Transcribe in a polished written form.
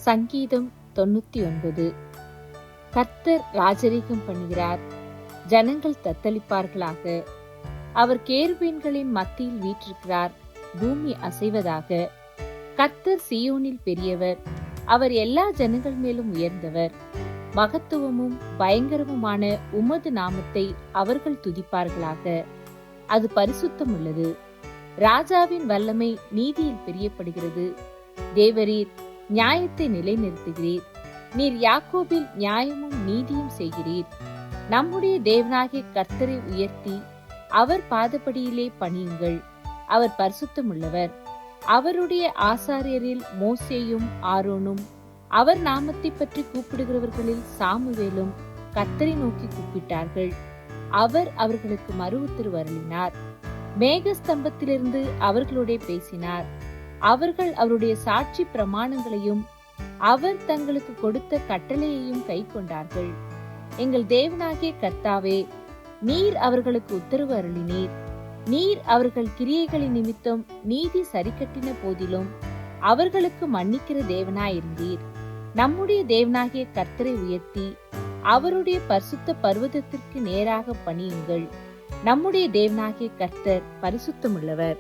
சங்கீதம் 99. கர்த்தர் ராஜரீகம் பண்ணுகிறார், ஜனங்கள் தத்தளிப்பார்களாக. அவர் கேருபீன்களின் மத்தியில் வீற்றிருக்கிறார், பூமி அசைவதாக. கர்த்தர் சீயோனில் பெரியவர், அவர் எல்லா ஜனங்கள் மேலும் உயர்ந்தவர். மகத்துவமும் பயங்கரமுமான உமது நாமத்தை அவர்கள் துதிப்பார்களாக. அது பரிசுத்தம் உள்ளது. ராஜாவின் வல்லமை நீதியில் பிரியப்படுகிறது. தேவரீர் நியாயத்தை நிலைநிறுத்துகிறீர். நீர் யாக்கோபில் நியாயமும் நீதியும் செய்கிறீர். நம்முடைய தேவனாகிய கர்த்தரை உயர்த்தி அவர் பாதப்படியிலே பணியுங்கள். அவர் பரிசுத்தமுள்ளவர். அவருடைய ஆசாரியரில் மோசேயும் ஆரோனும், அவர் நாமத்தை பற்றி கூப்பிடுகிறவர்களில் சாமுவேலும் கர்த்தரை நோக்கி கூப்பிட்டார்கள். அவர் அவர்களுக்கு மறு உத்தரவு அருளினார். மேகஸ்தம்பத்திலிருந்து அவர்களோட பேசினார். அவர்கள் அவருடைய சாட்சி பிரமாணங்களையும் அவர் தங்களுக்கு கொடுத்த கட்டளையையும் கை கொண்டார்கள். எங்கள் தேவனாகிய கர்த்தாவே, நீர் அவர்களுக்கு உத்தரவு அருளினீர். நீர் அவர்கள் கிரியைகளின் நிமித்தம் நீதி சரிக்கட்டின போதிலும் அவர்களுக்கு மன்னிக்கிற தேவனாயிருந்தீர். நம்முடைய தேவனாகிய கர்த்தரை உயர்த்தி அவருடைய பரிசுத்த பர்வதத்திற்கு நேராக பணியுங்கள். நம்முடைய தேவனாகிய கர்த்தர் பரிசுத்தமுள்ளவர்.